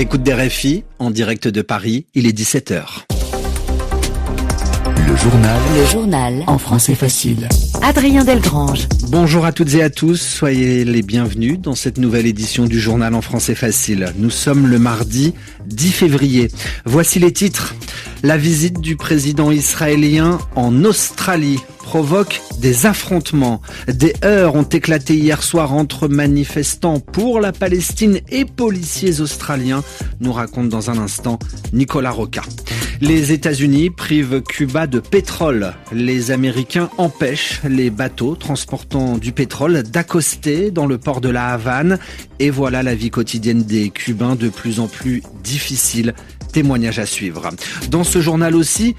l'écoute des RFI, en direct de Paris, il est 17h. Le journal en français facile. Adrien Delgrange. Bonjour à toutes et à tous, soyez les bienvenus dans cette nouvelle édition du journal en français facile. Nous sommes le mardi 10 février. Voici les titres. La visite du président israélien en Australie provoque des affrontements. Des heurts ont éclaté hier soir entre manifestants pour la Palestine et policiers australiens, nous raconte dans un instant Nicolas Roca. Les États-Unis privent Cuba de pétrole. Les Américains empêchent les bateaux transportant du pétrole d'accoster dans le port de la Havane. Et voilà la vie quotidienne des Cubains de plus en plus difficile. Témoignage à suivre. Dans ce journal aussi,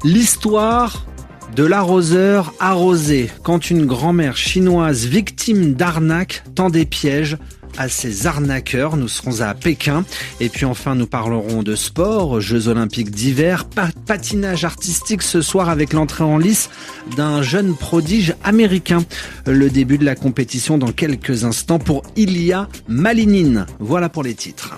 l'histoire de l'arroseur arrosé. Quand une grand-mère chinoise victime d'arnaque tend des pièges à ces arnaqueurs. Nous serons à Pékin. Et puis enfin, nous parlerons de sport, Jeux Olympiques d'hiver, patinage artistique ce soir avec l'entrée en lice d'un jeune prodige américain. Le début de la compétition dans quelques instants pour Ilya Malinine. Voilà pour les titres.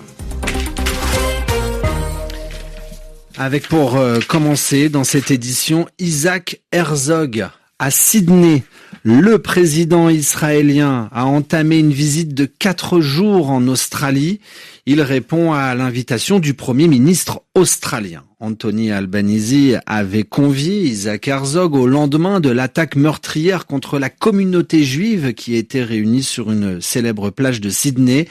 Avec pour commencer dans cette édition, Isaac Herzog à Sydney. Le président israélien a entamé une visite de 4 jours en Australie. Il répond à l'invitation du Premier ministre australien. Anthony Albanese avait convié Isaac Herzog au lendemain de l'attaque meurtrière contre la communauté juive qui était réunie sur une célèbre plage de Sydney.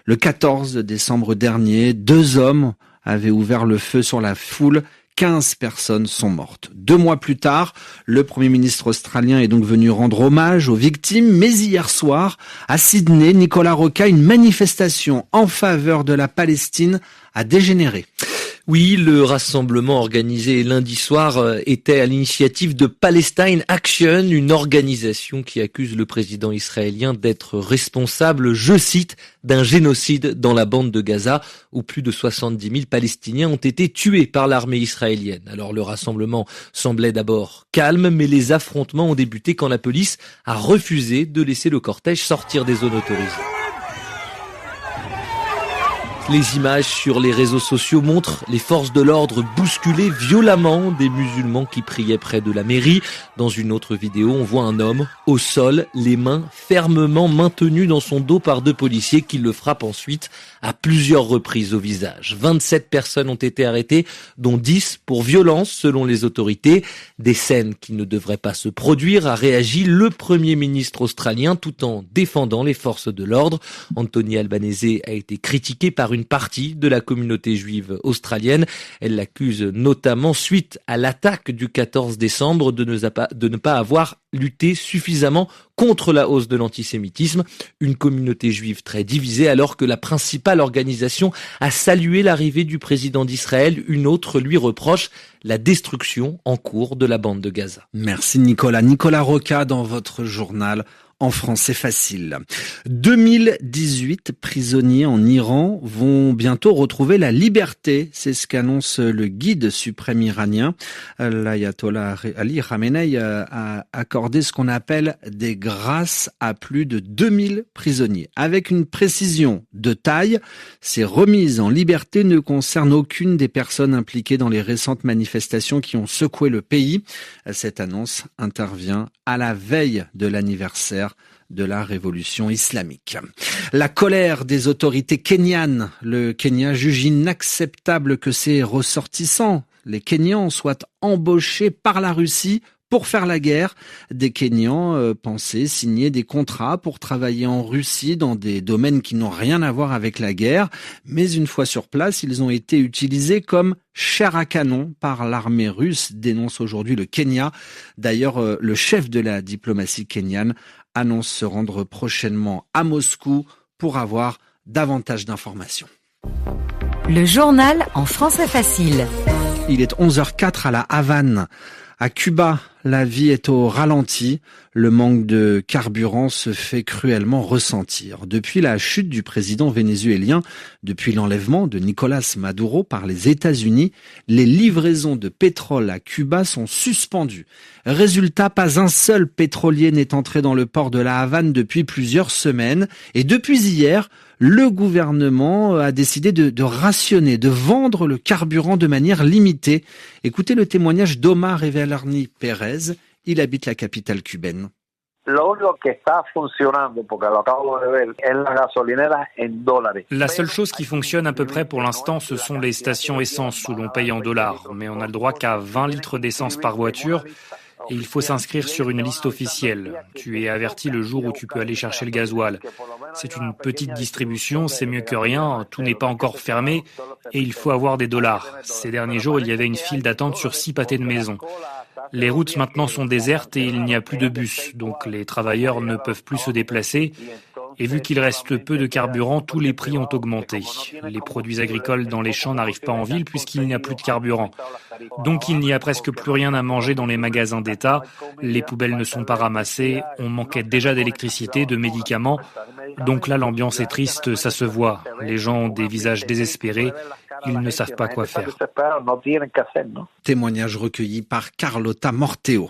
Le 14 décembre dernier, 2 hommes avaient ouvert le feu sur la foule. 15 personnes sont mortes. 2 mois plus tard, le Premier ministre australien est donc venu rendre hommage aux victimes. Mais hier soir, à Sydney, Nicolas Roca, une manifestation en faveur de la Palestine a dégénéré. Oui, le rassemblement organisé lundi soir était à l'initiative de Palestine Action, une organisation qui accuse le président israélien d'être responsable, je cite, d'un génocide dans la bande de Gaza, où plus de 70 000 Palestiniens ont été tués par l'armée israélienne. Alors le rassemblement semblait d'abord calme, mais les affrontements ont débuté quand la police a refusé de laisser le cortège sortir des zones autorisées. Les images sur les réseaux sociaux montrent les forces de l'ordre bousculer violemment des musulmans qui priaient près de la mairie. Dans une autre vidéo, on voit un homme au sol, les mains fermement maintenues dans son dos par 2 policiers qui le frappent ensuite à plusieurs reprises au visage. 27 personnes ont été arrêtées, dont 10 pour violence selon les autorités. Des scènes qui ne devraient pas se produire, a réagi le Premier ministre australien tout en défendant les forces de l'ordre. Anthony Albanese a été critiqué par une partie de la communauté juive australienne. Elle l'accuse notamment suite à l'attaque du 14 décembre de ne pas avoir lutté suffisamment contre la hausse de l'antisémitisme. Une communauté juive très divisée alors que la principale organisation a salué l'arrivée du président d'Israël. Une autre lui reproche la destruction en cours de la bande de Gaza. Merci Nicolas. Nicolas Roca dans votre journal en français facile. 2018 prisonniers en Iran vont bientôt retrouver la liberté. C'est ce qu'annonce le guide suprême iranien. L'ayatollah Ali Khamenei a accordé ce qu'on appelle des grâces à plus de 2000 prisonniers. Avec une précision de taille, ces remises en liberté ne concernent aucune des personnes impliquées dans les récentes manifestations qui ont secoué le pays. Cette annonce intervient à la veille de l'anniversaire de la révolution islamique. La colère des autorités kenyanes. Le Kenya juge inacceptable que ses ressortissants, les Kenyans, soient embauchés par la Russie pour faire la guerre. Des Kenyans pensaient signer des contrats pour travailler en Russie dans des domaines qui n'ont rien à voir avec la guerre. Mais une fois sur place, ils ont été utilisés comme chair à canon par l'armée russe, dénonce aujourd'hui le Kenya. D'ailleurs, le chef de la diplomatie kenyane annonce se rendre prochainement à Moscou pour avoir davantage d'informations. Le journal en français facile. Il est 11h04 à la Havane. À Cuba, la vie est au ralenti. Le manque de carburant se fait cruellement ressentir. Depuis la chute du président vénézuélien, depuis l'enlèvement de Nicolás Maduro par les États-Unis, les livraisons de pétrole à Cuba sont suspendues. Résultat, pas un seul pétrolier n'est entré dans le port de La Havane depuis plusieurs semaines. Et depuis hier, le gouvernement a décidé de rationner, de vendre le carburant de manière limitée. Écoutez le témoignage d'Omar Evelarni Pérez. Il habite la capitale cubaine. La seule chose qui fonctionne à peu près pour l'instant, ce sont les stations essence où l'on paye en dollars. Mais on n'a le droit qu'à 20 litres d'essence par voiture. Et il faut s'inscrire sur une liste officielle. Tu es averti le jour où tu peux aller chercher le gasoil. C'est une petite distribution, c'est mieux que rien, tout n'est pas encore fermé et il faut avoir des dollars. Ces derniers jours, il y avait une file d'attente sur 6 pâtés de maison. Les routes maintenant sont désertes et il n'y a plus de bus, donc les travailleurs ne peuvent plus se déplacer. Et vu qu'il reste peu de carburant, tous les prix ont augmenté. Les produits agricoles dans les champs n'arrivent pas en ville puisqu'il n'y a plus de carburant. Donc il n'y a presque plus rien à manger dans les magasins d'État. Les poubelles ne sont pas ramassées. On manquait déjà d'électricité, de médicaments. Donc là, l'ambiance est triste, ça se voit. Les gens ont des visages désespérés. Ils ne savent pas quoi faire. Témoignage recueilli par Carlota Morteo.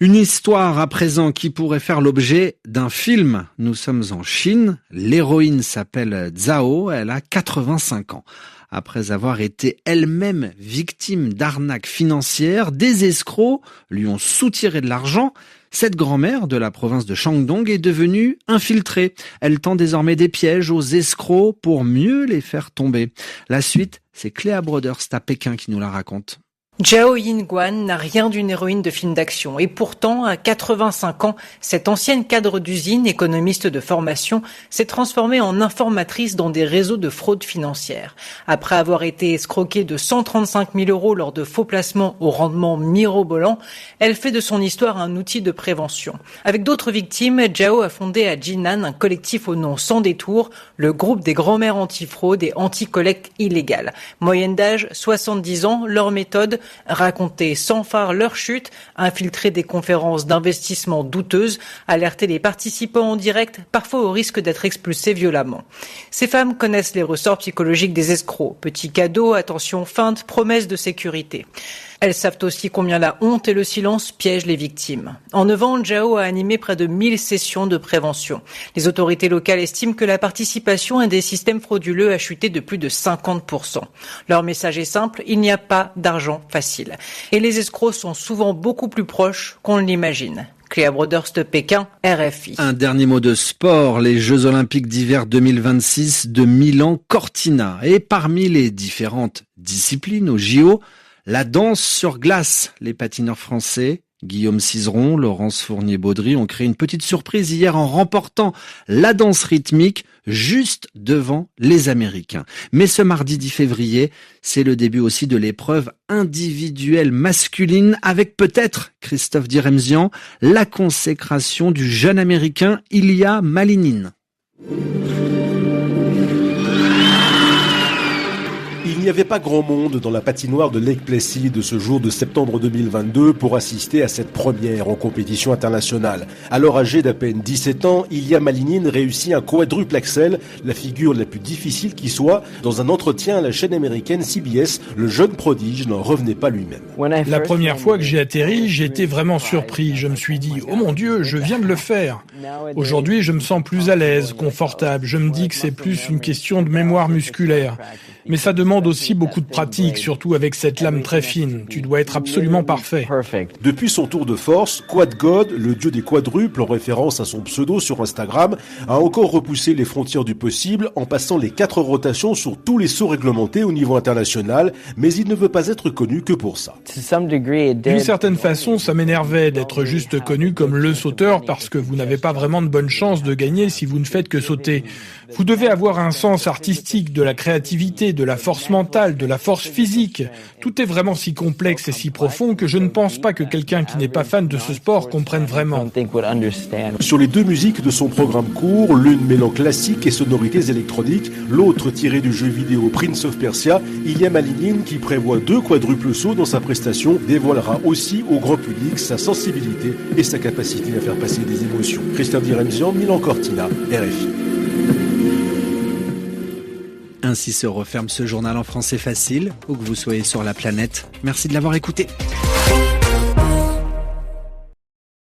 Une histoire à présent qui pourrait faire l'objet d'un film. Nous sommes en Chine. L'héroïne s'appelle Zhao. Elle a 85 ans. Après avoir été elle-même victime d'arnaques financières, des escrocs lui ont soutiré de l'argent. Cette grand-mère de la province de Shandong est devenue infiltrée. Elle tend désormais des pièges aux escrocs pour mieux les faire tomber. La suite, c'est Cléa Broderst à Pékin qui nous la raconte. Zhao Yingguan n'a rien d'une héroïne de film d'action et pourtant, à 85 ans, cette ancienne cadre d'usine, économiste de formation, s'est transformée en informatrice dans des réseaux de fraude financière. Après avoir été escroquée de 135 000 € lors de faux placements au rendement mirobolant, elle fait de son histoire un outil de prévention. Avec d'autres victimes, Zhao a fondé à Jinan un collectif au nom sans détour, le groupe des grands-mères anti-fraude et anti-collecte illégale. Moyenne d'âge 70 ans, leur méthode raconter sans phare leur chute, infiltrer des conférences d'investissement douteuses, alerter les participants en direct, parfois au risque d'être expulsés violemment. Ces femmes connaissent les ressorts psychologiques des escrocs. Petits cadeaux, attention feinte, promesses de sécurité. Elles savent aussi combien la honte et le silence piègent les victimes. En 9 ans, Zhao a animé près de 1000 sessions de prévention. Les autorités locales estiment que la participation à des systèmes frauduleux a chuté de plus de 50%. Leur message est simple, il n'y a pas d'argent facile. Et les escrocs sont souvent beaucoup plus proches qu'on l'imagine. Cléa Broderst, Pékin, RFI. Un dernier mot de sport, les Jeux Olympiques d'hiver 2026 de Milan-Cortina. Et parmi les différentes disciplines au JO, la danse sur glace. Les patineurs français, Guillaume Cizeron, Laurence Fournier-Baudry, ont créé une petite surprise hier en remportant la danse rythmique juste devant les Américains. Mais ce mardi 10 février, c'est le début aussi de l'épreuve individuelle masculine avec peut-être, Christophe Diremzian, la consécration du jeune Américain Ilia Malinin. Il n'y avait pas grand monde dans la patinoire de Lake Placid ce jour de septembre 2022 pour assister à cette première en compétition internationale. Alors âgé d'à peine 17 ans, Ilia Malinin réussit un quadruple axel, la figure la plus difficile qui soit. Dans un entretien à la chaîne américaine CBS, le jeune prodige n'en revenait pas lui-même. La première fois que j'ai atterri, j'ai été vraiment surpris. Je me suis dit, oh mon Dieu, je viens de le faire. Aujourd'hui, je me sens plus à l'aise, confortable. Je me dis que c'est plus une question de mémoire musculaire. Mais ça demande aussi beaucoup de pratique, surtout avec cette lame très fine. Tu dois être absolument parfait. Depuis son tour de force, Quad God, le dieu des quadruples, en référence à son pseudo sur Instagram, a encore repoussé les frontières du possible en passant les 4 rotations sur tous les sauts réglementés au niveau international, mais il ne veut pas être connu que pour ça. D'une certaine façon, ça m'énervait d'être juste connu comme le sauteur parce que vous n'avez pas vraiment de bonnes chances de gagner si vous ne faites que sauter. Vous devez avoir un sens artistique, de la créativité, de la force mentale. mental, de la force physique. Tout est vraiment si complexe et si profond que je ne pense pas que quelqu'un qui n'est pas fan de ce sport comprenne vraiment. Sur les deux musiques de son programme court, l'une mêlant classique et sonorités électroniques, l'autre tirée du jeu vidéo Prince of Persia, Ilya Malinin, qui prévoit 2 quadruples sauts dans sa prestation, dévoilera aussi au grand public sa sensibilité et sa capacité à faire passer des émotions. Christian Diremzian, Milan Cortina, RFI. Ainsi se referme ce journal en français facile, où que vous soyez sur la planète. Merci de l'avoir écouté.